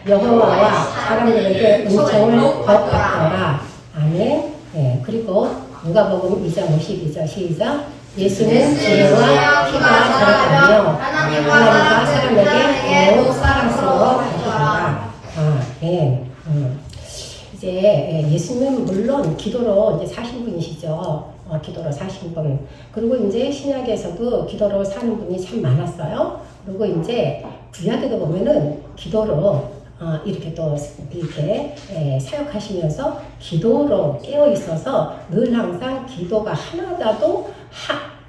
여호와와 사람들에게 은총을 거두었더라. 아멘. 예, 그리고 누가복음 2장 52절 시작. 예수는 지혜와 피가 자라가며 하나님과 사람에게 매우 사랑스러워 하시더라. 예. 이제 예수는 물론 기도로 이제 사신 분이시죠. 기도로 사신 분. 그리고 이제 신약에서도 기도로 사는 분이 참 많았어요. 그리고 이제 구약에도 보면은 기도로 이렇게 또 이렇게 사역하시면서 기도로 깨어 있어서 늘 항상 기도가 하나라도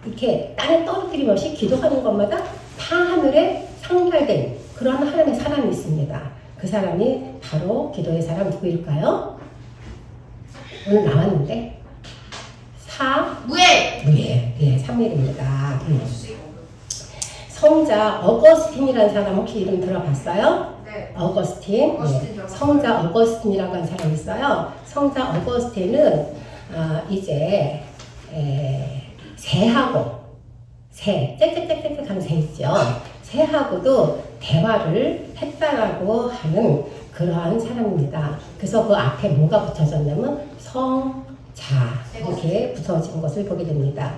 이렇게 땅에 떨어뜨림 없이 기도하는 것마다 다 하늘에 상달된 그런 하나님의 사람이 있습니다. 그 사람이 바로 기도의 사람 누구일까요? 오늘 나왔는데 무예. 예, 사무엘입니다. 성자 어거스틴이라는 사람 혹시 이름 들어봤어요? 네. 어거스틴. 예, 성자 어거스틴이라고 하는 사람이 있어요. 성자 어거스틴은 이제 새하고 짹짹짹짹 하는 새 있죠. 새하고도 대화를 했다라고 하는 그러한 사람입니다. 그래서 그 앞에 뭐가 붙어졌냐면 성자 이렇게 붙어진 것을 보게 됩니다.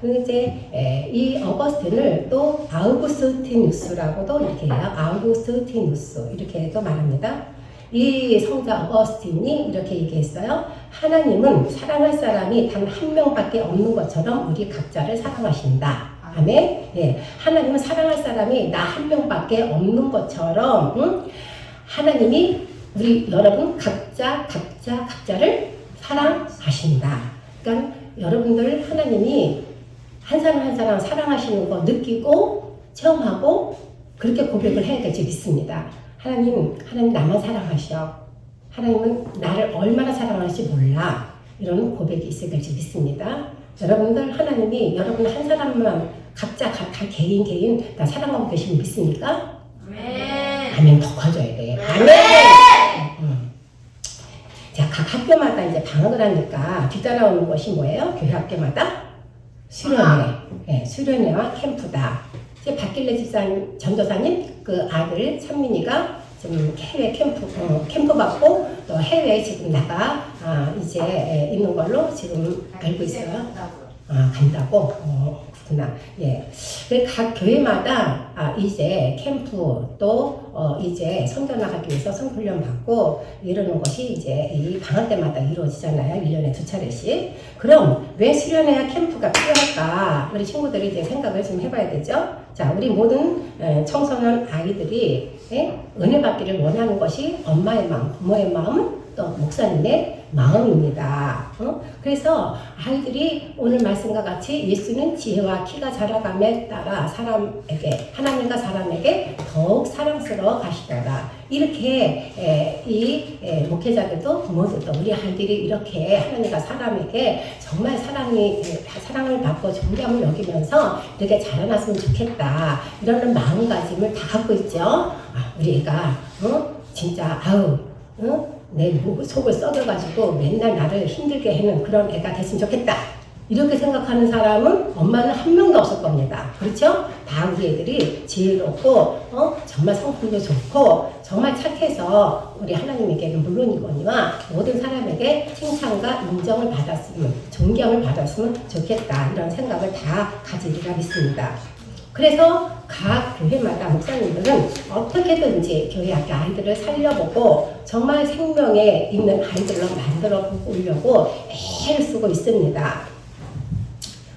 이제 이 어거스틴을 또 아우구스티누스라고도 이렇게 해요. 아우구스티누스 이렇게도 말합니다. 이 성자 어거스틴이 이렇게 얘기했어요. 하나님은 사랑할 사람이 단 한 명밖에 없는 것처럼 우리 각자를 사랑하신다. 아멘. 예, 하나님은 사랑할 사람이 나 한 명밖에 없는 것처럼 하나님이 우리 여러분 각자를 사랑하신다. 그러니까 여러분들 하나님이 한 사람 한 사람 사랑하시는 거 느끼고 체험하고 그렇게 고백을 해야 될지 믿습니다. 하나님 나만 사랑하셔. 하나님은 나를 얼마나 사랑하실지 몰라. 이런 고백이 있어야 될지 믿습니다. 여러분들 하나님이 여러분 한 사람만 각자 개인 다 사랑하고 계시면 믿습니까? 아멘. 더 커져야 돼. 아멘. 자, 각 학교마다 이제 방학을 하니까 뒤따라오는 것이 뭐예요? 교회 학교마다 수련회, 네, 수련회와 캠프다. 이제 박길래 집사님, 전도사님 그 아들 찬민이가 지금 해외 캠프 받고 또 해외에 지금 나가 이제 있는 걸로 지금 알고 있어요. 간다고? 그렇구나. 예. 각 교회마다 이제 캠프 또 이제 선교 나가기 위해서 선훈련 받고 이러는 것이 이제 이 방학 때마다 이루어지잖아요. 1년에 2차례씩. 그럼 왜 수련회와 캠프가 필요할까? 우리 친구들이 이제 생각을 좀 해봐야 되죠. 자, 우리 모든 청소년 아이들이 은혜 받기를 원하는 것이 엄마의 마음, 부모의 마음, 또 목사님의 마음입니다. 그래서 아이들이 오늘 말씀과 같이 예수는 지혜와 키가 자라감에 따라 사람에게 하나님과 사람에게 더욱 사랑스러워 가시더라. 이렇게 이 목회자들도 부모들도 우리 아이들이 이렇게 하나님과 사람에게 정말 사랑을 받고 존경을 여기면서 이렇게 자라났으면 좋겠다. 이런 마음가짐을 다 갖고 있죠. 우리 애가 진짜 내 속을 썩여가지고 맨날 나를 힘들게 하는 그런 애가 됐으면 좋겠다. 이렇게 생각하는 사람은 엄마는 한 명도 없을 겁니다. 그렇죠? 다 우리 애들이 지혜롭고 정말 성품도 좋고 정말 착해서 우리 하나님에게는 물론이거니와 모든 사람에게 칭찬과 인정을 받았으면 존경을 받았으면 좋겠다. 이런 생각을 다 가지리라 믿습니다. 그래서 각 교회마다 목사님들은 어떻게든지 교회 앞에 아이들을 살려보고 정말 생명에 있는 아이들로 만들어 보려고 애를 쓰고 있습니다.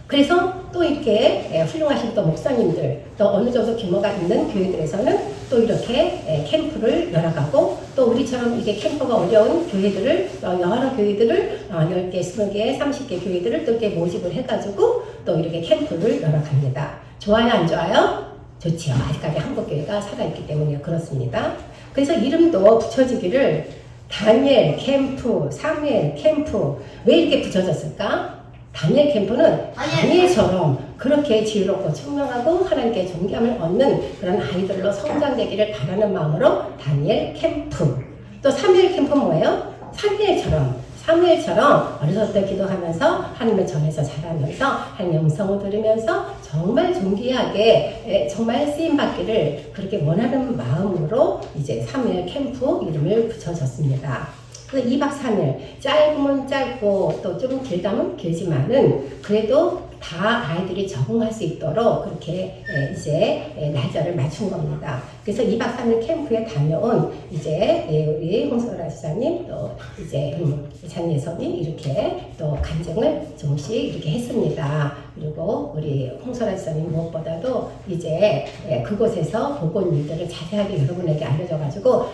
그래서 또 이렇게 훌륭하신 또 목사님들 또 어느 정도 규모가 있는 교회들에서는 또 이렇게 캠프를 열어가고 또 우리처럼 이게 캠프가 어려운 교회들을 여러 교회들을 10개, 20개, 30개 교회들을 또 이렇게 모집을 해가지고 또 이렇게 캠프를 열어갑니다. 좋아요 안 좋아요? 좋지요. 아직까지 한국교회가 살아있기 때문에 그렇습니다. 그래서 이름도 붙여지기를 다니엘 캠프, 사무엘 캠프 왜 이렇게 붙여졌을까? 다니엘 캠프는 다니엘처럼 그렇게 지혜롭고 청명하고 하나님께 존경을 얻는 그런 아이들로 성장되기를 바라는 마음으로 다니엘 캠프. 또 사무엘 캠프는 뭐예요? 사무엘처럼 사무엘처럼 어렸을 때 기도하면서 하나님의 전에서 자라면서 하나님의 음성을 들으면서 정말 존귀하게 정말 쓰임받기를 그렇게 원하는 마음으로 이제 사무엘 캠프 이름을 붙여줬습니다. 2박 3일 짧으면 짧고 또 좀 길다면 길지만은 그래도 다 아이들이 적응할 수 있도록 그렇게 이제 날짜를 맞춘 겁니다. 그래서 2박 3일 캠프에 다녀온 이제 우리 홍소라 지사님 또 이제 장예섭님 이렇게 또 간증을 조금씩 이렇게 했습니다. 그리고 우리 홍소라 지사님 무엇보다도 이제 그곳에서 보건 일들을 자세하게 여러분에게 알려줘가지고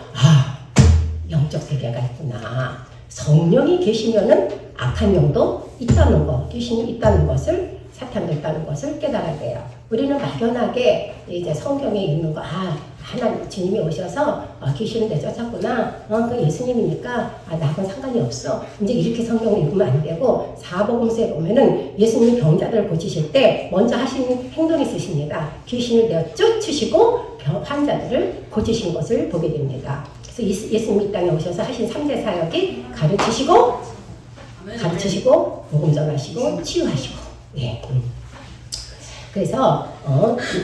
영적 세계가 있구나. 성령이 계시면은 악한 영도 있다는 거, 귀신이 있다는 것을, 사탄도 있다는 것을 깨달아야 돼요. 우리는 막연하게 이제 성경에 있는 거, 하나님, 주님이 오셔서 귀신을 내쫓았구나. 그 예수님이니까 나하고는 상관이 없어. 이제 이렇게 성경을 읽으면 안 되고, 사복음서에 보면은 예수님이 병자들을 고치실 때 먼저 하신 행동이 있으십니다. 귀신을 내어 쫓으시고 환자들을 고치신 것을 보게 됩니다. 예수님이 이 땅에 오셔서 하신 3대 사역이 가르치시고 복음 전하시고 치유하시고 그래서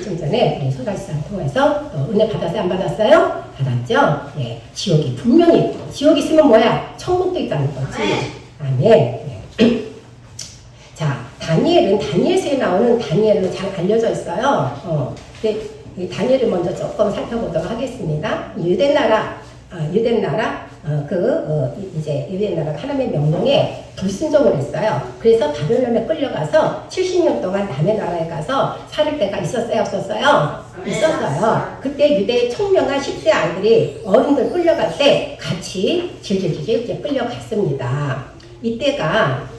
좀 전에 우리 소라지상 통해서 은혜 받았어요? 안 받았어요? 받았죠? 지옥이 분명히 있고 지옥이 있으면 뭐야? 천국도 있다는 거지. 아멘. 자, 다니엘서에 나오는 다니엘로 잘 알려져 있어요. 근데 이 다니엘을 먼저 조금 살펴보도록 하겠습니다. 유대 나라 이제 유대 나라가 하나님의 명령에 불순종을 했어요. 그래서 바벨론에 끌려가서 70년 동안 남의 나라에 가서 살 때가 있었어요, 없었어요? 있었어요. 그때 유대의 총명한 10세 아이들이 어른들 끌려갈 때 같이 질질질질 이제 끌려갔습니다. 이때가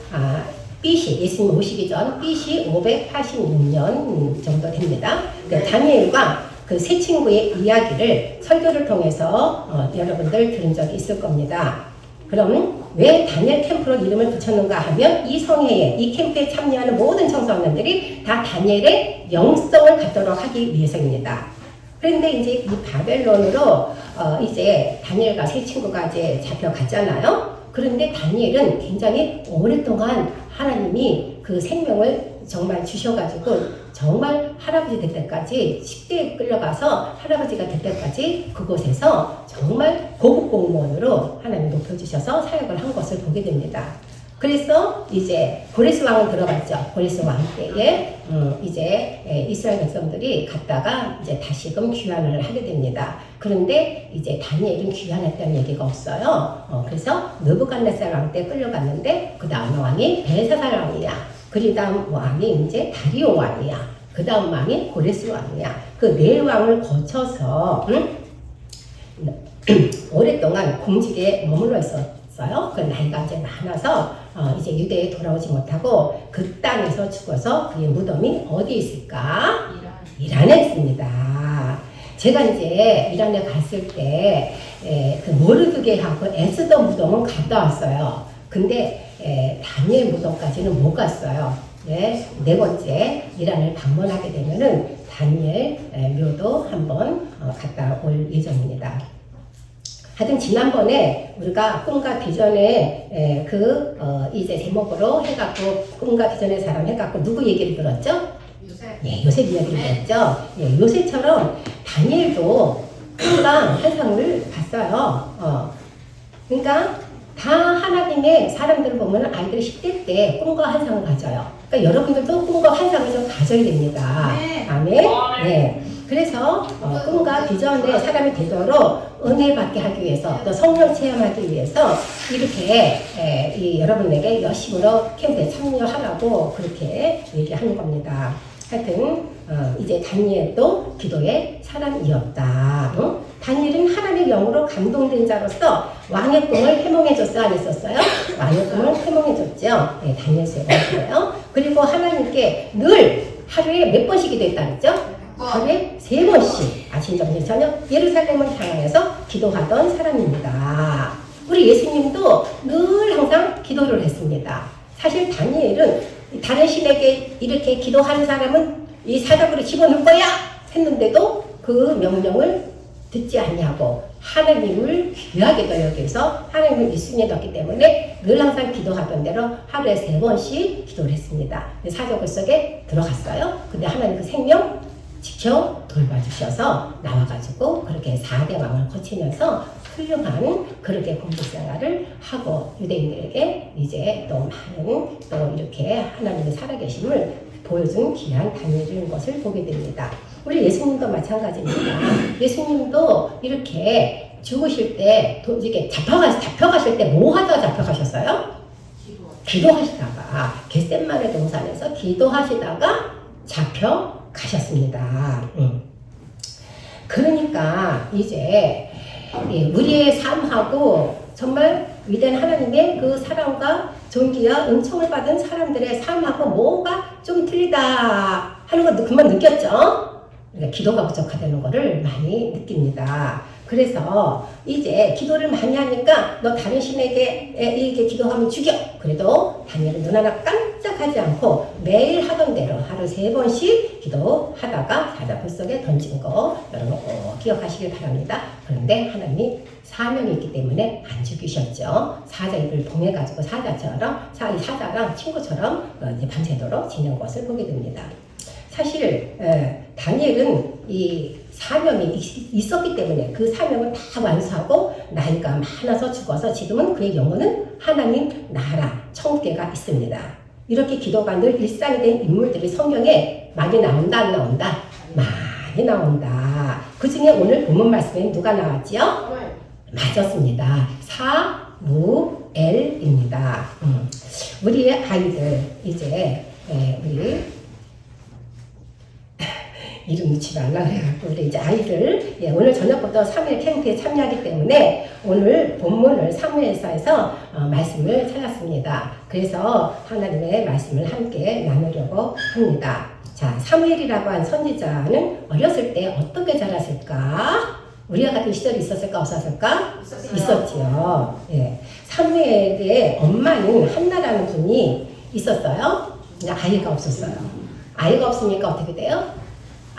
BC, 예수님 오시기 전 BC 586년 정도 됩니다. 다니엘과 그 세 친구의 이야기를 설교를 통해서 여러분들 들은 적이 있을 겁니다. 그럼 왜 다니엘 캠프로 이름을 붙였는가 하면 이 성회에, 이 캠프에 참여하는 모든 청소년들이 다 다니엘의 영성을 갖도록 하기 위해서입니다. 그런데 이제 이 바벨론으로 이제 다니엘과 세 친구가 이제 잡혀갔잖아요. 그런데 다니엘은 굉장히 오랫동안 하나님이 그 생명을 정말 주셔가지고 정말 할아버지 될 때까지 10대에 끌려가서 할아버지가 될 때까지 그곳에서 정말 고급 공무원으로 하나님 높여주셔서 사역을 한 것을 보게 됩니다. 그래서 이제 고레스 왕을 들어봤죠. 고레스 왕 때에 이제 이스라엘 백성들이 갔다가 이제 다시금 귀환을 하게 됩니다. 그런데 이제 다니엘은 귀환했다는 얘기가 없어요. 그래서 느부갓네살 왕 때 끌려갔는데 그 다음 왕이 벨사살 왕이야. 그 다음 왕이 이제 다리오 왕이야. 그 다음 왕이 고레스 왕이야. 그 네 왕을 거쳐서 오랫동안 궁직에 머물러 있었어요. 그 나이가 이제 많아서 이제 유대에 돌아오지 못하고 그 땅에서 죽어서 그의 무덤이 어디 있을까? 이란에 있습니다. 제가 이제 이란에 갔을 때 그 모르드게하고 에스더 무덤은 갔다 왔어요. 근데 다니엘 무덤까지는 못 갔어요. 네 번째 이란을 방문하게 되면은 다니엘 묘도 한번 갔다 올 예정입니다. 하여튼 지난번에 우리가 꿈과 비전의 이제 제목으로 해갖고 꿈과 비전의 사람 해갖고 누구 얘기를 들었죠? 요셉. 요셉 이야기를 들었죠. 요셉처럼 다니엘도 꿈과 환상을 봤어요. 그러니까 다 하나님의 사람들을 보면 아이들이 10대 때 꿈과 환상을 가져요. 그러니까 여러분들도 꿈과 환상을 좀 가져야 됩니다. 아멘. 네. 그래서 꿈과 비전의 사람이 되도록 은혜 받게 하기 위해서 또 성령 체험하기 위해서 이렇게 여러분에게 열심으로 캠프에 참여하라고 그렇게 얘기하는 겁니다. 하여튼 이제 다니엘도 기도의 사람이었다. 다니엘은 하나님의 영으로 감동된 자로서 왕의 꿈을 해몽해줬어, 안 했었어요? 왕의 꿈을 해몽해줬죠. 다니엘서에 나왔어요. 그리고 하나님께 늘 하루에 몇 번씩 기도했다 그랬죠? 하루에 3번씩 아침, 점심, 저녁 예루살렘을 향하여서 기도하던 사람입니다. 우리 예수님도 늘 항상 기도를 했습니다. 사실 다니엘은 다른 신에게 이렇게 기도하는 사람은 이 사자굴에 집어넣을 거야 했는데도 그 명령을 듣지 않냐고 하나님을 귀하게 여겨서 하나님을 1순위에 넣기 때문에 늘 항상 기도하던 대로 하루에 3번씩 기도를 했습니다. 사적을 속에 들어갔어요. 근데 하나님 그 생명 지켜 돌봐주셔서 나와가지고 그렇게 4대 왕을 거치면서 훌륭한 그렇게 공부 생활을 하고 유대인들에게 이제 또 많은 또 이렇게 하나님의 살아계심을 보여준 귀한 다니엘인 것을 보게 됩니다. 우리 예수님도 마찬가지입니다. 예수님도 이렇게 죽으실 때 이렇게 잡혀가실 때 뭐 하다가 잡혀가셨어요? 기도하시다가 겟셋마네 동산에서 기도하시다가 잡혀가셨습니다. 그러니까 이제 우리의 삶하고 정말 위대한 하나님의 그 사랑과 존귀와 은총을 받은 사람들의 삶하고 뭐가 좀 틀리다 하는 거 그만 느꼈죠? 그러니까 기도가 부족하다는 것을 많이 느낍니다. 그래서 이제 기도를 많이 하니까 너 다른 신에게 이렇게 기도하면 죽여. 그래도 다니엘은 눈 하나 깜짝하지 않고 매일 하던 대로 하루 3번씩 기도하다가 사자굴 속에 던진 거 여러분 꼭 기억하시길 바랍니다. 그런데 하나님이 사명이 있기 때문에 안 죽이셨죠. 사자 입을 봉해가지고 사자랑 친구처럼 이제 밤새도록 지낸 것을 보게 됩니다. 사실 다니엘은 이 사명이 있었기 때문에 그 사명을 다 완수하고 나이가 많아서 죽어서 지금은 그의 영혼은 하나님 나라 천국에가 있습니다. 이렇게 기도가 늘 일상이 된 인물들이 성경에 많이 나온다 안 나온다? 많이 나온다. 그 중에 오늘 본문 말씀에 누가 나왔지요? 맞았습니다. 사무엘입니다. 우리의 아이들 이제 우리 이름 놓지 말라 해갖고 우리 이제 아이들 오늘 저녁부터 사무엘 캠프에 참여하기 때문에 오늘 본문을 사무엘서에서 말씀을 찾았습니다. 그래서 하나님의 말씀을 함께 나누려고 합니다. 자, 사무엘이라고 한 선지자는 어렸을 때 어떻게 자랐을까? 우리와 같은 시절이 있었을까 없었을까? 있었지요. 예. 사무엘의 엄마는 한나라는 분이 있었어요. 근데 아이가 없었어요. 아이가 없으니까 어떻게 돼요?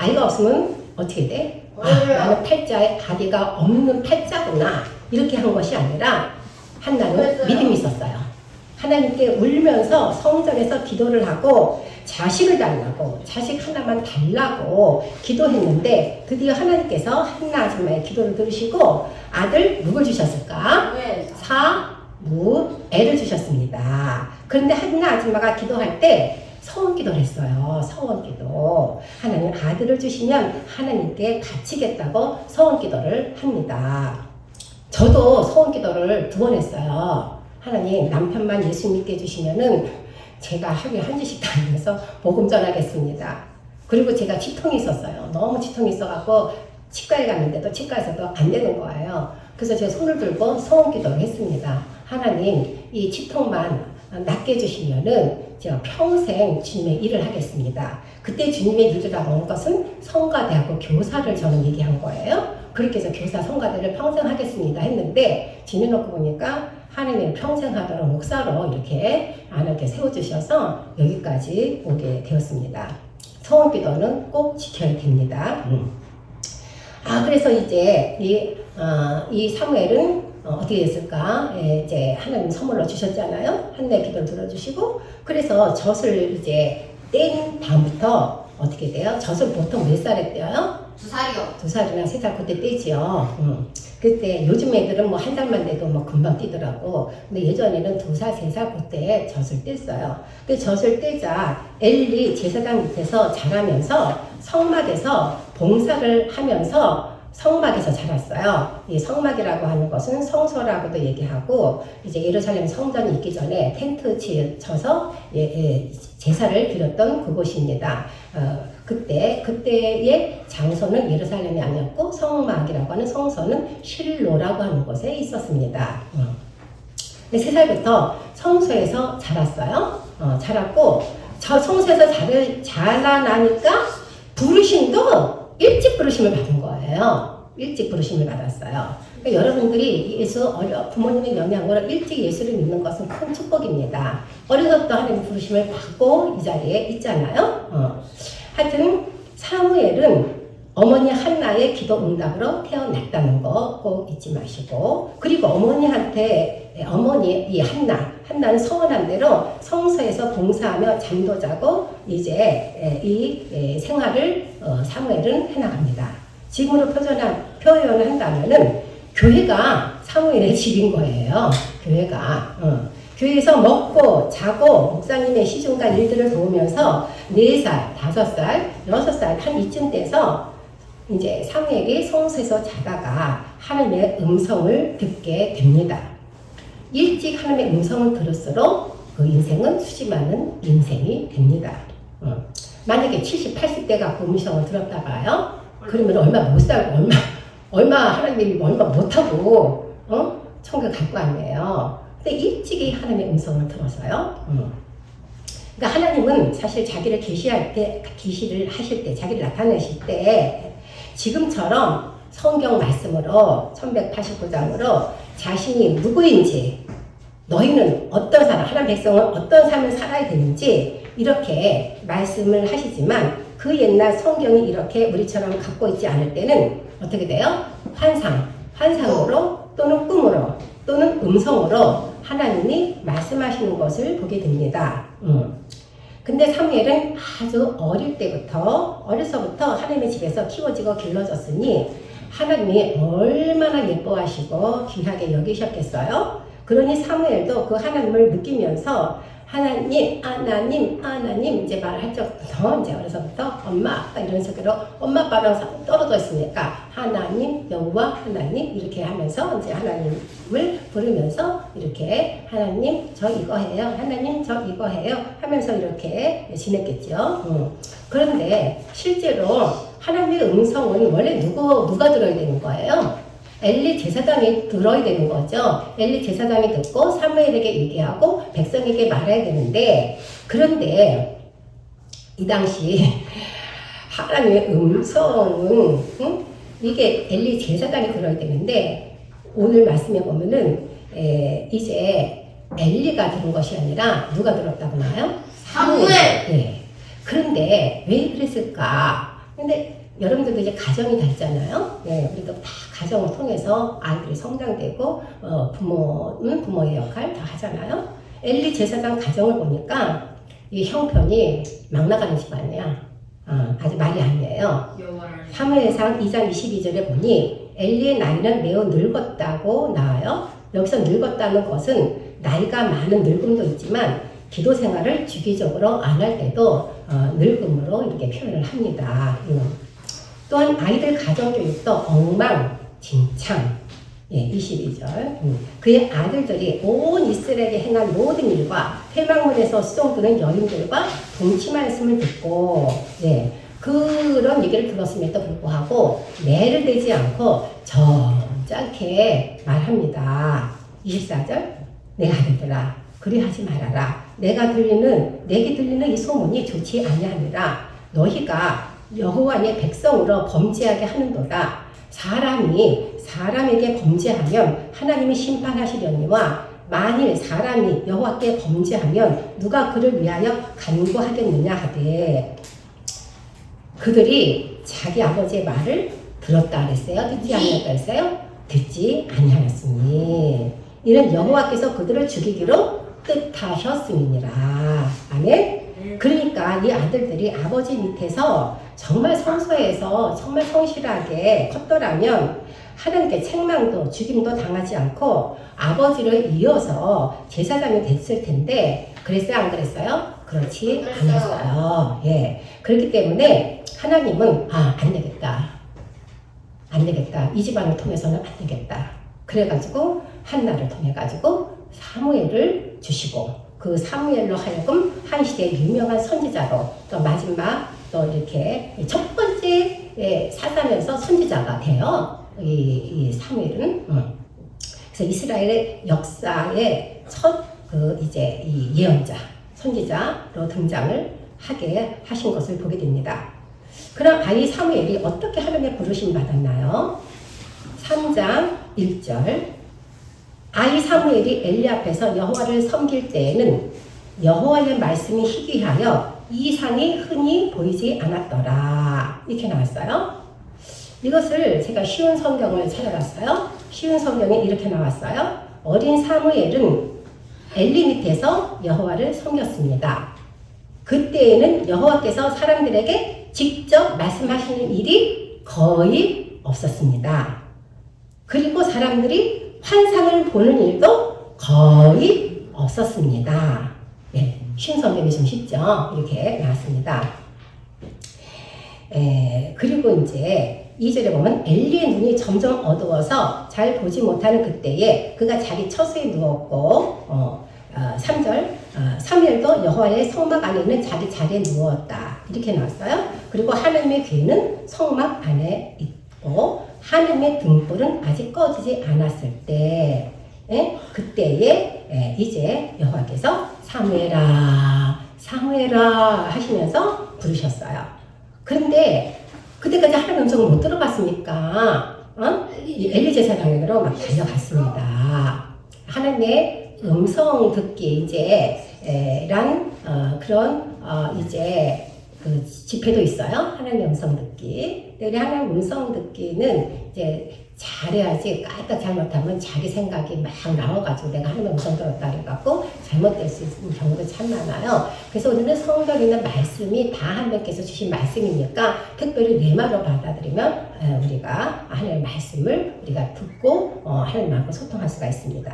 아이가 없으면 어떻게 돼? 나는 팔자에 아기가 없는 팔자구나. 이렇게 한 것이 아니라 한나는 믿음이 있었어요. 하나님께 울면서 성전에서 기도를 하고 자식을 달라고 자식 하나만 달라고 기도했는데 드디어 하나님께서 한나 아줌마의 기도를 들으시고 아들 누굴 주셨을까? 사무엘을 주셨습니다. 그런데 한나 아줌마가 기도할 때 서원기도를 했어요. 서원기도. 하나님 아들을 주시면 하나님께 바치겠다고 서원기도를 합니다. 저도 서원기도를 2번 했어요. 하나님 남편만 예수 믿게 해주시면은 제가 하루에 한 주씩 다니면서 복음 전하겠습니다. 그리고 제가 치통이 있었어요. 너무 치통이 있어갖고 치과에 갔는데도 치과에서도 안 되는 거예요. 그래서 제가 손을 들고 서원기도를 했습니다. 하나님 이 치통만 낫게 해주시면은 제가 평생 주님의 일을 하겠습니다. 그때 주님의 일이라고 하는 것은 성가대하고 교사를 저는 얘기한 거예요. 그렇게 해서 교사 성가대를 평생 하겠습니다 했는데 지내놓고 보니까 하나님은 평생 하도록 목사로 이렇게 아내께 세워주셔서 여기까지 오게 되었습니다. 서원기도는 꼭 지켜야 됩니다. 그래서 이제 이 사무엘은 어떻게 됐을까? 이제 하나님 선물로 주셨잖아요. 한나의 기도를 들어주시고 그래서 젖을 이제 뗀 다음부터 어떻게 돼요? 젖을 보통 몇 살에 떼어요? 2살이요. 2살이나 3살 그때 떼지요. 그때 요즘 애들은 뭐 한 달만 돼도 뭐 금방 떼더라고. 근데 예전에는 2살, 3살 그때 젖을 뗐어요. 그 젖을 떼자 엘리 제사장 밑에서 자라면서 성막에서 봉사를 하면서 성막에서 자랐어요. 이 성막이라고 하는 것은 성소라고도 얘기하고 이제 예루살렘 성전이 있기 전에 텐트 쳐서 제사를 드렸던 그곳입니다. 그때의 장소는 예루살렘이 아니었고 성막이라고 하는 성소는 실로라고 하는 곳에 있었습니다. 3살부터 성소에서 자랐어요. 자랐고 성소에서 자라나니까 부르심도 일찍 부르심을 받은 거예요. 일찍 부르심을 받았어요. 그러니까 여러분들이 부모님의 영향으로 일찍 예수를 믿는 것은 큰 축복입니다. 어려서부터 하나님 부르심을 받고 이 자리에 있잖아요. 하여튼 사무엘은 어머니 한나의 기도 응답으로 태어났다는 거 꼭 잊지 마시고, 그리고 어머니한테 이 한나는 서원한 대로 성소에서 봉사하며 잠도 자고 이제 이 생활을 사무엘은 해나갑니다. 지금으로 표현을 한다면은 교회가 사무엘의 집인 거예요. 교회에서 먹고 자고 목사님의 시중과 일들을 도우면서 4살, 5살, 6살 한 이쯤 돼서 이제 사무엘이 성소에서 자다가 하나님의 음성을 듣게 됩니다. 일찍 하나님의 음성을 들을수록 그 인생은 수심하는 인생이 됩니다. 만약에 70, 80대가 그 음성을 들었다 봐요. 그러면 얼마 못 살고 얼마 하나님이 얼마 못하고 천국 갈 거 아니에요. 근데 일찍이 하나님의 음성을 들어서요. 그러니까 하나님은 사실 자기를 계시를 하실 때, 자기를 나타내실 때 지금처럼 성경 말씀으로 1189장으로 자신이 누구인지, 너희는 어떤 사람, 하나님 백성은 어떤 삶을 살아야 되는지 이렇게 말씀을 하시지만 그 옛날 성경이 이렇게 우리처럼 갖고 있지 않을 때는 어떻게 돼요? 환상으로 또는 꿈으로 또는 음성으로 하나님이 말씀하시는 것을 보게 됩니다. 근데 사무엘은 아주 어려서부터 하나님의 집에서 키워지고 길러졌으니 하나님이 얼마나 예뻐하시고 귀하게 여기셨겠어요? 그러니 사무엘도 그 하나님을 느끼면서 하나님 이제 말을 할 적부터 이제 어려서부터 엄마 아빠 이런 식으로 엄마 아빠랑 떨어져 있으니까 하나님 여호와 하나님 이렇게 하면서 이제 하나님을 부르면서 이렇게 하나님 저 이거 해요, 하나님 저 이거 해요 하면서 이렇게 지냈겠죠. 그런데 실제로 하나님의 음성은 원래 누가 들어야 되는 거예요? 엘리 제사장이 들어야 되는 거죠. 엘리 제사장이 듣고 사무엘에게 얘기하고 백성에게 말해야 되는데, 그런데 이 당시 하나님의 음성은 이게 엘리 제사장이 들어야 되는데, 오늘 말씀에 보면은 이제 엘리가 들은 것이 아니라 누가 들었다고 나요? 사무엘. 네. 그런데 왜 그랬을까? 근데 여러분들도 이제 가정이 다 있잖아요. 네, 우리도 다 가정을 통해서 아이들이 성장되고 부모는 부모의 역할 다 하잖아요. 엘리 제사장 가정을 보니까 이 형편이 막 나가는 집안이야. 아주 말이 아니에요. 사무엘상 2장 22절에 보니 엘리의 나이는 매우 늙었다고 나와요. 여기서 늙었다는 것은 나이가 많은 늙음도 있지만 기도 생활을 주기적으로 안 할 때도 늙음으로 이렇게 표현을 합니다. 또한 아이들 가정교육도 엉망진창. 22절. 그의 아들들이 온 이스라엘에 행한 모든 일과 회막문에서 수종드는 여인들과 동침하였음을 듣고, 그런 얘기를 들었음에도 불구하고 매를 대지 않고 점잖게 말합니다. 24절. 내 아들들아, 그리하지 말아라. 내게 들리는 이 소문이 좋지 아니하니라. 너희가 여호와의 백성으로 범죄하게 하는도다. 사람에게 범죄하면 하나님이 심판하시려니와 만일 사람이 여호와께 범죄하면 누가 그를 위하여 간구하겠느냐 하되, 그들이 자기 아버지의 말을 들었다 그랬어요? 듣지 아니하였다 그랬어요? 듣지 아니하였으니 이는 여호와께서 그들을 죽이기로 뜻하셨음이니라. 아멘. 그러니까 이 아들들이 아버지 밑에서 정말 성소에서 정말 성실하게 컸더라면 하나님께 책망도 죽임도 당하지 않고 아버지를 이어서 제사장이 됐을 텐데, 그랬어요? 안 그랬어요? 그렇지 않았어요. 그렇기 때문에 하나님은 안 되겠다. 이 집안을 통해서는 안 되겠다. 그래가지고 한나를 통해가지고 사무엘을 주시고, 그 사무엘로 하여금 한 시대의 유명한 선지자로 또 마지막 또 이렇게 첫 번째 사사면서 선지자가 돼요. 이 사무엘은. 그래서 이스라엘의 역사의 첫 이제 이 예언자, 선지자로 등장을 하게 하신 것을 보게 됩니다. 그럼 아이 사무엘이 어떻게 하나님의 부르심 받았나요? 3장 1절. 아이 사무엘이 엘리 앞에서 여호와를 섬길 때에는 여호와의 말씀이 희귀하여 이상이 흔히 보이지 않았더라. 이렇게 나왔어요. 이것을 제가 쉬운 성경을 찾아봤어요. 쉬운 성경에 이렇게 나왔어요. 어린 사무엘은 엘리 밑에서 여호와를 섬겼습니다. 그때에는 여호와께서 사람들에게 직접 말씀하시는 일이 거의 없었습니다. 그리고 사람들이 환상을 보는 일도 거의 없었습니다. 네, 쉬운 성경이 좀 쉽죠? 이렇게 나왔습니다. 그리고 이제 2절에 보면 엘리의 눈이 점점 어두워서 잘 보지 못하는 그때에 그가 자기 처소에 누웠고 3절 사무엘도 여호와의 성막 안에 있는 자기 자리에 누웠다 이렇게 나왔어요. 그리고 하나님의 귀는 성막 안에 있고 하나님의 등불은 아직 꺼지지 않았을 때 그때에 이제 여호와께서 사무엘아 사무엘아 하시면서 부르셨어요. 그런데 그때까지 하나님의 음성을 못 들어봤으니까 엘리 제사장으로 막 달려갔습니다. 하나님의 음성 듣기 이제 란 그런 이제 그 집회도 있어요. 하나님의 음성 듣기. 근데 우리 하나님의 음성 듣기는 이제 잘해야지 까딱 잘못하면 자기 생각이 막 나와가지고 내가 하나님의 음성 들었다 그래갖고 잘못될 수 있는 경우도 참 많아요. 그래서 우리는 성경에 있는 말씀이 다 하나님께서 주신 말씀이니까 특별히 내 말로 받아들이면 우리가 하나님의 말씀을 우리가 듣고 하나님하고 소통할 수가 있습니다.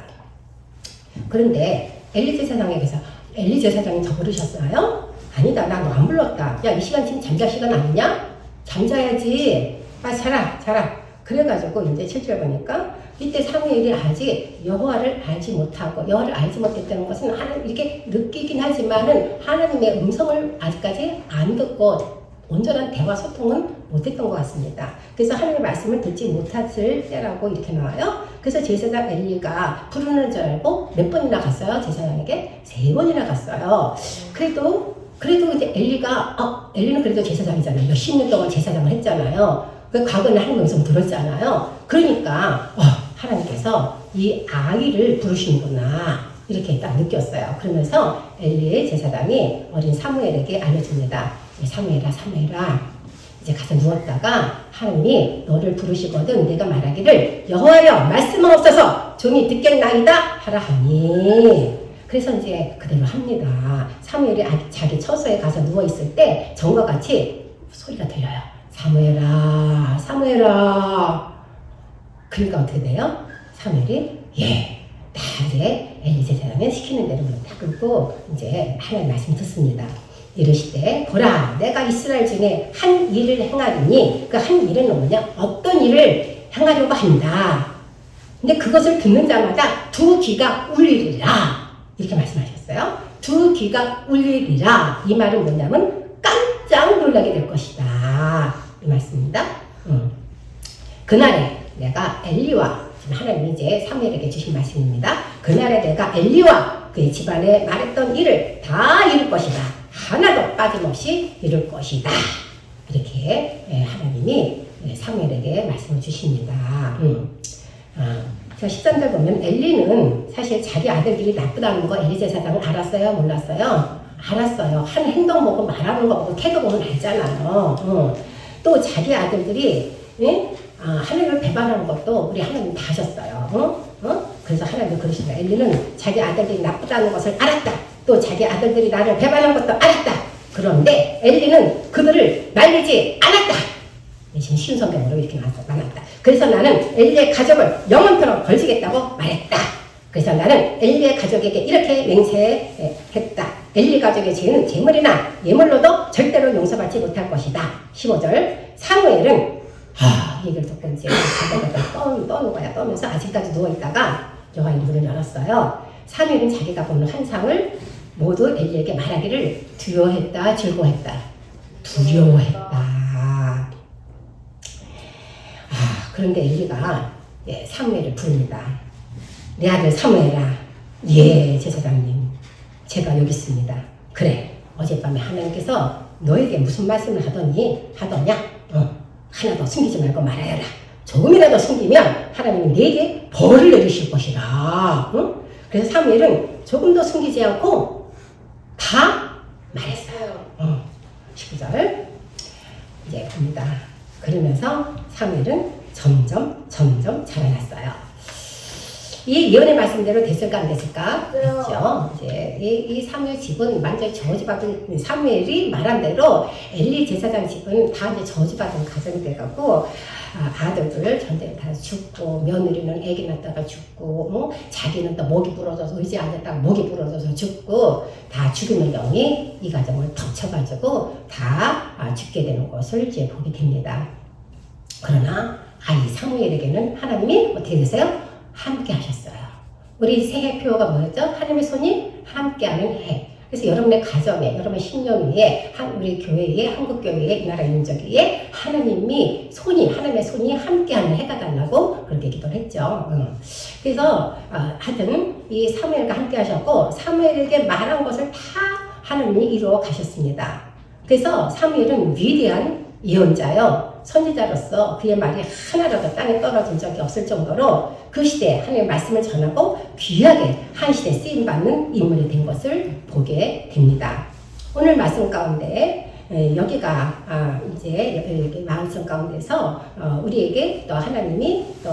그런데 엘리 제사장에게서 엘리 제사장이 저 부르셨어요? 아니다, 나 너 안 불렀다. 야, 이 시간 지금 잠잘 시간 아니냐? 잠자야지. 빨리 자라. 그래가지고 이제 7절 보니까 이때 사무엘이 아직 여호와를 알지 못하고 여호와를 알지 못했다는 것은 하나님 이렇게 느끼긴 하지만은 하나님의 음성을 아직까지 안 듣고 온전한 대화 소통은 못했던 것 같습니다. 그래서 하나님의 말씀을 듣지 못했을 때라고 이렇게 나와요. 그래서 제사장 엘리가 부르는 줄 알고 몇 번이나 갔어요? 제사장에게 3번이나 갔어요. 그래도 이제 엘리는 그래도 제사장이잖아요. 몇십 년 동안 제사장을 했잖아요. 그 과거는 하나님의 음성을 들었잖아요. 그러니까 하나님께서 이 아이를 부르시는구나 이렇게 딱 느꼈어요. 그러면서 엘리의 제사장이 어린 사무엘에게 알려줍니다. 사무엘아 이제 가서 누웠다가 하나님이 너를 부르시거든 내가 말하기를 여호와여 말씀하옵소서 종이 듣겠나이다 하라 하니 그래서 이제 그대로 합니다. 사무엘이 자기 처소에 가서 누워있을 때 전과 같이 소리가 들려요. 사무엘아 그러니까 어떻게 돼요? 사무엘이 나 이제 엘리 제사장은 시키는 대로 다 끄고 이제 하나님 말씀 듣습니다. 이르시되 보라 내가 이스라엘 중에 한 일을 행하리니 그 한 일은 뭐냐 어떤 일을 행하려고 한다. 근데 그것을 듣는 자마다 두 귀가 울리리라 이렇게 말씀하셨어요. 두 귀가 울리리라 이 말은 뭐냐면 깜짝 놀라게 될 것이다 이 말씀입니다. 그날에 내가 엘리와 지금 하나님이 이제 사무엘에게 주신 말씀입니다. 그날에 내가 엘리와 그의 집안에 말했던 일을 다 이룰 것이다. 하나도 빠짐없이 이룰 것이다. 이렇게 하나님이 사무엘에게 말씀을 주십니다. 자 13절 보면 엘리는 사실 자기 아들들이 나쁘다는 거 엘리 제사장은 알았어요? 몰랐어요? 알았어요. 한 행동 보고 말하는 거 보고 태도 보면 알잖아요. 또 자기 아들들이 하나님을 배반하는 것도 우리 하나님 다 하셨어요. 그래서 하나님이 그러십니다. 엘리는 자기 아들들이 나쁘다는 것을 알았다. 또 자기 아들들이 나를 배반한 것도 알았다. 그런데 엘리는 그들을 말리지 않았다. 지금 쉬운 성경으로 이렇게 나왔다. 그래서 나는 엘리의 가족을 영원토록 벌지겠다고 말했다. 그래서 나는 엘리의 가족에게 이렇게 맹세했다. 엘리 가족의 죄는 재물이나 예물로도 절대로 용서받지 못할 것이다. 15절 사무엘은 이 얘기를 듣고 이제 떠는 거야. 떠면서 아직까지 누워있다가 여호와의 문을 열었어요. 사무엘은 자기가 보는 환상을 모두 엘리에게 말하기를 두려워했다. 즐거워했다. 두려워했다. 그런데 엘리가 사무엘을 부릅니다. 내 아들 사무엘아. 제사장님. 제가 여기 있습니다. 그래. 어젯밤에 하나님께서 너에게 무슨 말씀을 하더냐? 하나도 숨기지 말고 말하여라. 조금이라도 숨기면 하나님이 네게 벌을 내리실 것이라. 그래서 사무엘은 조금도 숨기지 않고 다 말했어요. 19절 이제 봅니다. 그러면서 사무엘은 점점 자라났어요. 이 예언의 말씀대로 됐을까 안 됐을까? 됐죠. 이제 이 사무엘 집은 완전히 저주받은, 사무엘이 말한 대로 엘리 제사장 집은 다 이제 저주받은 가정이 돼갖고 아들들 전쟁에 다 죽고, 며느리는 애기 낳다가 죽고, 자기는 또 목이 부러져서 의지 안 했다가 목이 부러져서 죽고, 다 죽이는 영이 이 가정을 덮쳐가지고 다 죽게 되는 것을 이제 보게 됩니다. 그러나 이 사무엘에게는 하나님이 어떻게 되세요? 함께 하셨어요. 우리 새해 표어가 뭐였죠? 하나님의 손이 함께하는 해. 그래서 여러분의 가정에, 여러분의 신령 위에, 우리 교회에, 한국교회에, 이 나라 민족에 하나님의 손이 함께하는 해가 달라고 그렇게 기도를 했죠. 그래서 하여튼 이 사무엘과 함께 하셨고, 사무엘에게 말한 것을 다 하나님이 이루어 가셨습니다. 그래서 사무엘은 위대한 예언자요. 선지자로서 그의 말이 하나라도 땅에 떨어진 적이 없을 정도로 그 시대에 하나님의 말씀을 전하고 귀하게 한 시대에 쓰임받는 인물이 된 것을 보게 됩니다. 오늘 말씀 가운데 여기가 이제 말씀 가운데서 우리에게 또 하나님이 또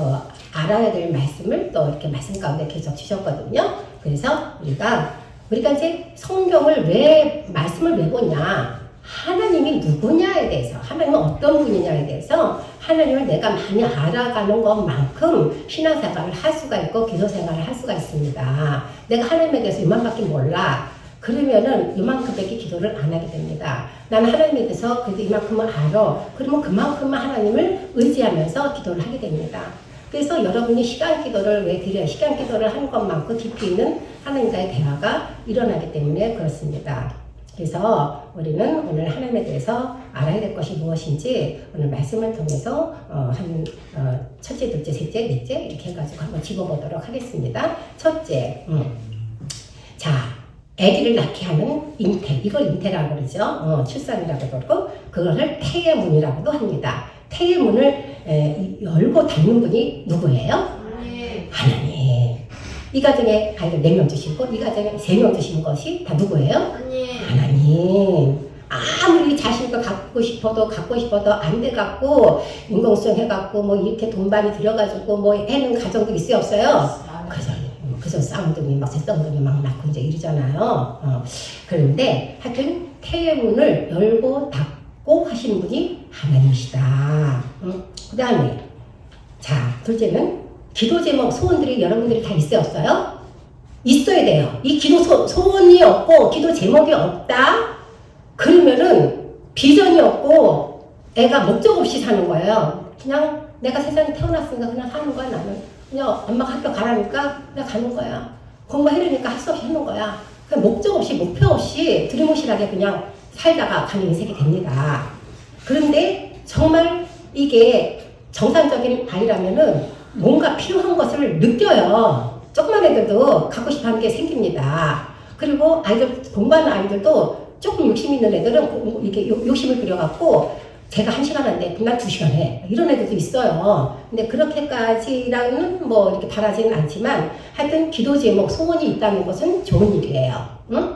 알아야 될 말씀을 또 이렇게 말씀 가운데 계속 주셨거든요. 그래서 우리가 이제 성경을 말씀을 왜 보냐? 하나님이 누구냐에 대해서, 하나님은 어떤 분이냐에 대해서 하나님을 내가 많이 알아가는 것만큼 신앙생활을 할 수가 있고 기도생활을 할 수가 있습니다. 내가 하나님에 대해서 이만밖에 몰라. 그러면은 이만큼밖에 기도를 안 하게 됩니다. 나는 하나님에 대해서 그래도 이만큼은 알아. 그러면 그만큼만 하나님을 의지하면서 기도를 하게 됩니다. 그래서 여러분이 시간 기도를 왜 드려요? 시간 기도를 하는 것만큼 깊이 있는 하나님과의 대화가 일어나기 때문에 그렇습니다. 그래서 우리는 오늘 하나님에 대해서 알아야 될 것이 무엇인지 오늘 말씀을 통해서 첫째, 둘째, 셋째, 넷째 이렇게 해가지고 한번 짚어보도록 하겠습니다. 첫째, 자, 아기를 낳게 하는 잉태, 이걸 잉태라고 그러죠. 출산이라고 그러고 그것을 태의 문이라고도 합니다. 태의 문을 열고 닫는 분이 누구예요? 하나님. 이 가정에 아이들 4명 주시고 이 가정에 3명 주신 것이 다 누구예요? 하나님. 아무리 자신도 갖고 싶어도 안 돼갖고 인공수정 해갖고 뭐 이렇게 돈 많이 들여가지고 뭐 해는 가정도 있어요 없어요? 그래서 쌍둥이 막 새쌍둥이 막 낳고 이제 이러잖아요. 그런데 하여튼 태의 문을 열고 닫고 하시는 분이 하나님이시다. 그 다음에 자 둘째는 기도 제목 소원들이 여러분들이 다 있어요 없어요? 있어야 돼요. 이 기도 소원이 없고 기도 제목이 없다? 그러면은 비전이 없고 애가 목적 없이 사는 거예요. 그냥 내가 세상에 태어났으니까 그냥 사는 거야 나는. 그냥 엄마가 학교 가라니까 그냥 가는 거야. 공부해라니까 할 수 없이 하는 거야. 그냥 목적 없이 목표 없이 두리뭉실하게 그냥 살다가 가는 인생이 됩니다. 그런데 정말 이게 정상적인 아이라면은 뭔가 필요한 것을 느껴요. 조그만 애들도 갖고 싶어 하는 게 생깁니다. 그리고 아이들, 공부하는 아이들도 조금 욕심 있는 애들은 이게 욕심을 부려갖고 제가 1시간 한데 난 2시간 해. 이런 애들도 있어요. 근데 그렇게까지랑은 뭐 이렇게 바라지는 않지만 하여튼 기도 제목, 소원이 있다는 것은 좋은 일이에요. 응?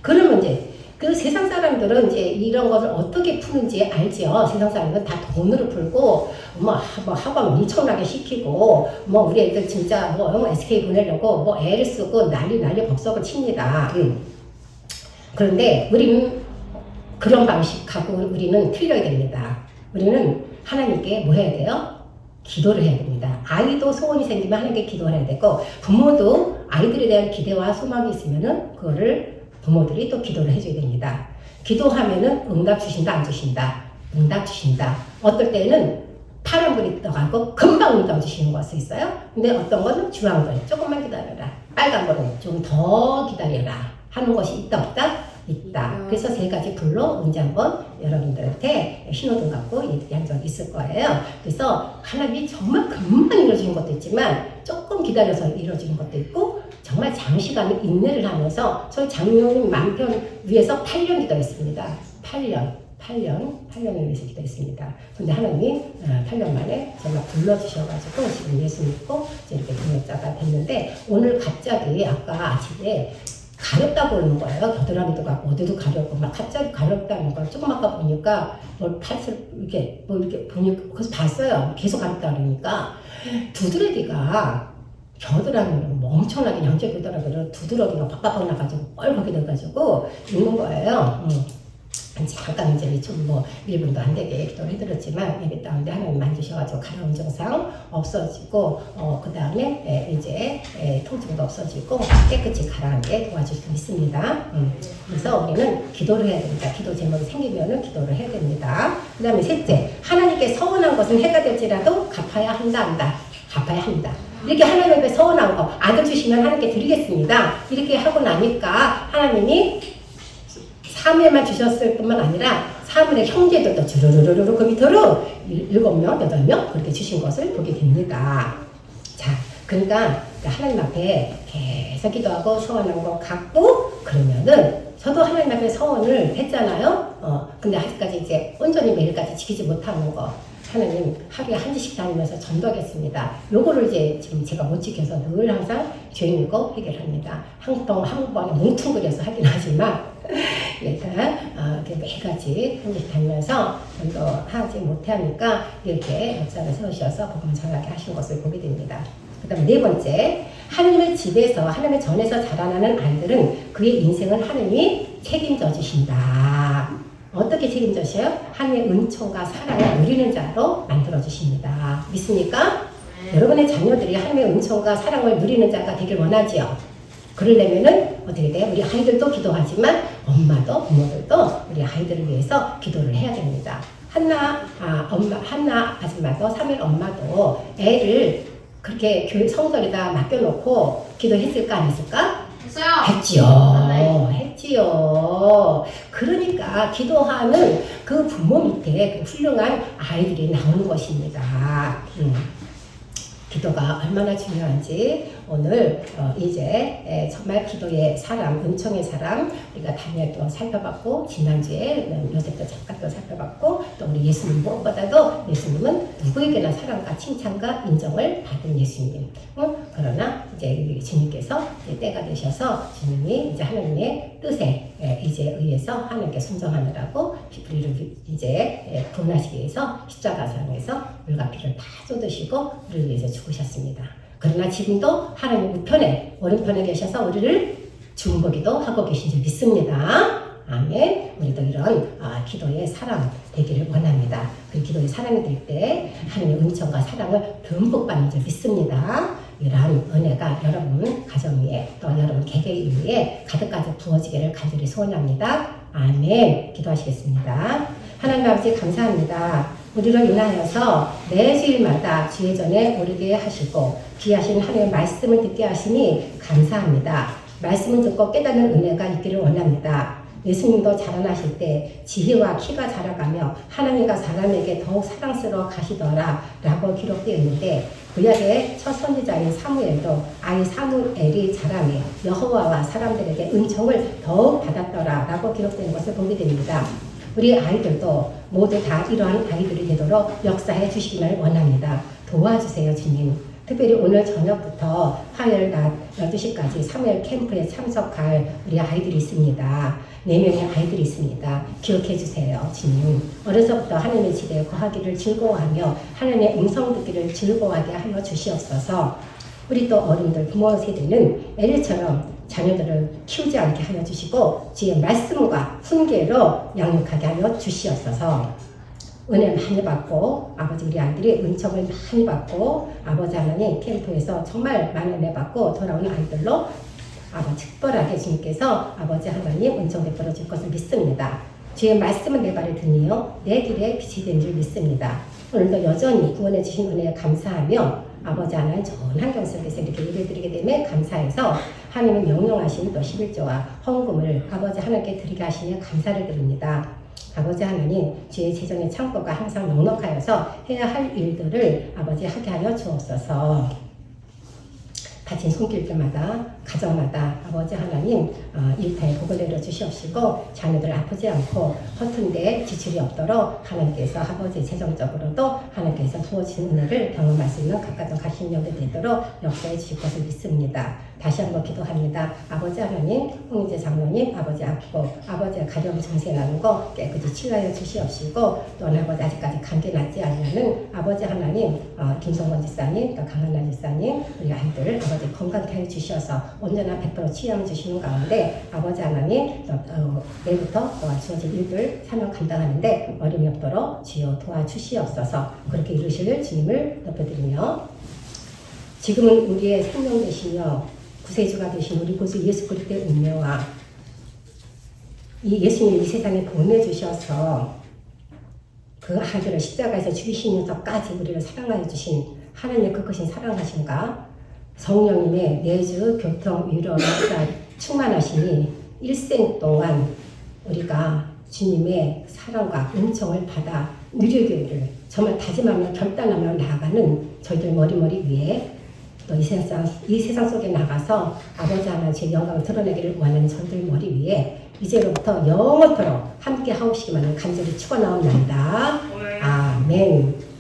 그러면 이제 그 세상 사람들은 이제 이런 것을 어떻게 푸는지 알죠. 세상 사람들은 다 돈으로 풀고, 뭐 학원 엄청나게 시키고, 뭐 우리 애들 진짜 뭐 SK 보내려고 뭐 애를 쓰고 난리 법석을 칩니다. 그런데 우리는 그런 방식하고 우리는 틀려야 됩니다. 우리는 하나님께 뭐 해야 돼요? 기도를 해야 됩니다. 아이도 소원이 생기면 하나님께 기도를 해야 되고, 부모도 아이들에 대한 기대와 소망이 있으면은 그거를 부모들이 또 기도를 해줘야 됩니다. 기도하면은 응답 주신다, 안 주신다? 응답 주신다. 어떨 때는 파란불이 떠가고 금방 응답 주시는 것이 있어요. 근데 어떤 거는 주황불, 조금만 기다려라. 빨간불은 좀 더 기다려라. 하는 것이 있다, 없다? 있다. 그래서 3가지 불로 언제 한번 여러분들한테 신호등 갖고 얘기한 적이 있을 거예요. 그래서 하나님이 정말 금방 이루어지는 것도 있지만 조금 기다려서 이루어지는 것도 있고 정말 장시간 인내를 하면서 저희 장로님 만편 위에서 8년 기도했습니다. 8년을 위해서 기도했습니다. 근데 하나님이 8년 만에 정말 불러주셔가지고 지금 예수 믿고 이렇게 동역자가 됐는데 오늘 갑자기 아까 아침에 가렵다고 그러는 거예요. 겨드랑이도 가고 어디도 가렵고 막 갑자기 가렵다는 거. 조금 아까 보니까 뭘 팔을 이렇게 뭐 이렇게 보니까 그래서 봤어요. 계속 가렵다 그러니까 두드러기가 겨드랑이는 뭐 엄청나게 양쪽 겨드랑이를 두드러기가 빡빡 나가지고 뻘겋게 돼가지고 있는 거예요. 잠깐 이제 좀 1분도 안 되게 기도를 해드렸지만 예배 가운데 하나님 만지셔가지고 가려운 증상 없어지고 그 다음에 이제 통증도 없어지고 깨끗이 가라앉게 도와줄 수 있습니다. 그래서 우리는 기도를 해야 됩니다. 기도 제목이 생기면은 기도를 해야 됩니다. 그 다음에 셋째, 하나님께 서운한 것은 해가 될지라도 갚아야 한다. 갚아야 합니다. 이렇게 하나님 앞에 서운한 거 아들 주시면 하나님께 드리겠습니다. 이렇게 하고 나니까 하나님이 사무엘만 주셨을 뿐만 아니라 사무엘의 형제들도 주르르르르 그 밑으로 7명, 8명 그렇게 주신 것을 보게 됩니다. 자, 그러니까 하나님 앞에 계속 기도하고 서원한 거 갖고 그러면은 저도 하나님 앞에 서원을 했잖아요. 근데 아직까지 이제 온전히 매일까지 지키지 못하는 거 하나님 하루에 한 주씩 다니면서 전도하겠습니다. 요거를 이제 지금 제가 못 지켜서 늘 항상 죄인이고 해결합니다. 한 번에 뭉퉁그려서 하긴 하지만 일단 매일같이 한 주씩 다니면서 전도하지 못하니까 이렇게 역사를 세우셔서 복음 전하게 하신 것을 보게 됩니다. 그 다음에 네 번째, 하나님의 집에서 하나님의 전에서 자라나는 아이들은 그의 인생을 하나님이 책임져 주신다. 어떻게 책임져 주셔요? 하나님의 은총과 사랑을 누리는 자로 만들어 주십니다. 믿습니까? 여러분의 자녀들이 하나님의 은총과 사랑을 누리는 자가 되길 원하지요. 그러려면은 어떻게 돼요? 우리 아이들도 기도하지만 엄마도 부모들도 우리 아이들을 위해서 기도를 해야 됩니다. 한나 아줌마도 사무엘 엄마도 애를 그렇게 교육 성전에다 맡겨놓고 기도했을까 안 했을까? 했지요. 했지요. 그러니까 기도하는 그 부모 밑에 그 훌륭한 아이들이 나오는 것입니다. 기도가 얼마나 중요한지 오늘 이제 정말 기도의 사람, 은총의 사람 우리가 다니엘도 살펴봤고 지난주에 요셉도 잠깐 또 살펴봤고 또 우리 예수님 무엇보다도 예수님은 누구에게나 사랑과 칭찬과 인정을 받은 예수님. 그러나 이제 주님께서 이제 때가 되셔서 주님이 이제 하나님의 뜻에 이제 의해서 하나님께 순종하느라고 우리를 이제 구원하시기 위해서 십자가상에서 물과 피를 다 쏟으시고 우리를 위해서 죽으셨습니다. 그러나 지금도 하나님 우편에 오른편에 계셔서 우리를 중보기도 하고 계신 줄 믿습니다. 아멘. 우리도 이런 기도의 사람 되기를 원합니다. 그 기도의 사람이 될 때 하나님의 은총과 사랑을 듬뿍 받는 줄 믿습니다. 이러한 은혜가 여러분 가정 위에 또 여러분 개개인 위에 가득가득 부어지기를 간절히 소원합니다. 아멘. 기도하시겠습니다. 하나님 아버지 감사합니다. 우리를 인하여서 매 주일마다 주의 전에 오르게 하시고 귀하신 하나님의 말씀을 듣게 하시니 감사합니다. 말씀을 듣고 깨닫는 은혜가 있기를 원합니다. 예수님도 자라나실 때 지혜와 키가 자라가며 하나님과 사람에게 더욱 사랑스러워 가시더라 라고 기록되어 있는데 구약의 첫 선지자인 사무엘도 아이 사무엘이 자라며 여호와와 사람들에게 은총을 더욱 받았더라 라고 기록되는 것을 보게 됩니다. 우리 아이들도 모두 다 이러한 아이들이 되도록 역사해 주시기를 원합니다. 도와주세요 주님. 특별히 오늘 저녁부터 화요일 낮 12시까지 사무엘 캠프에 참석할 우리 아이들이 있습니다. 4명의 아이들이 있습니다. 기억해 주세요 주님. 어려서부터 하나님의 집에 거하기를 즐거워하며 하나님의 음성 듣기를 즐거워하게 하여 주시옵소서. 우리 또 어른들 부모 세대는 엘리처럼 자녀들을 키우지 않게 하여 주시고 주의 말씀과 훈계로 양육하게 하여 주시옵소서. 은혜 많이 받고 아버지 우리 아이들이 은총을 많이 받고 아버지 하나님 캠프에서 정말 많은 은혜 받고 돌아오는 아이들로 아버지 특별하게 주님께서 아버지 하나님 은총 베풀어 줄 것을 믿습니다. 주의 말씀은 내 발에 드니요 내 길에 빛이 된 줄 믿습니다. 오늘도 여전히 구원해 주신 은혜에 감사하며 아버지 하나님 좋은 환경 속에서 이렇게 예배드리게 되면 감사해서 하나님은 명령하신 또 11조와 헌금을 아버지 하나님께 드리게 하시며 감사를 드립니다. 아버지 하나님 주의 재정의 창고가 항상 넉넉하여서 해야 할 일들을 아버지 하게 하여 주옵소서. 다친 손길들마다 가정마다 아버지 하나님 일타의 복을 내려 주시옵시고 자녀들 아프지 않고 허튼데 지출이 없도록 하나님께서 아버지 재정적으로도 하나님께서 부어주신 은혜를 경험할 수 있는 각가정 가신년이 되도록 역사해 주실 것을 믿습니다. 다시 한번 기도합니다. 아버지 하나님, 홍인재 장로님, 아버지 아프고 아버지의 가려움 증세 나는 거 깨끗이 치유하여 주시옵시고 또한 아버지 아직까지 감기 낫지 않는 아버지 하나님, 김성건 지사님, 또 강한나 지사님, 우리 아이들 아버지 건강케 해 주셔서 온전한 100% 치유하여 주시는 가운데 아버지 하나님 내일부터 주어진 일들 사명 감당하는데 어려움이 없도록 주여 도와주시옵소서. 그렇게 이루실 주님을 높여드리며 지금은 우리의 생명 되시며 구세주가 되신 우리 구주 예수 그리스도의 은혜와 이 예수님 이 세상에 보내주셔서 그 아들을 십자가에서 죽이시면서까지 우리를 사랑하여 주신 하나님의 그 크신 사랑하심과 성령님의 내주 교통 위로 역사 충만하시니 일생 동안 우리가 주님의 사랑과 은총을 받아 누리기를 정말 다짐하며 결단하며 나아가는 저희들 머리머리 위에 또 이 세상 속에 나가서 아버지 하나님의 영광을 드러내기를 원하는 저희들 머리 위에 이제로부터 영원토록 함께 하옵시기만을 간절히 축원하옵나이다. 아멘.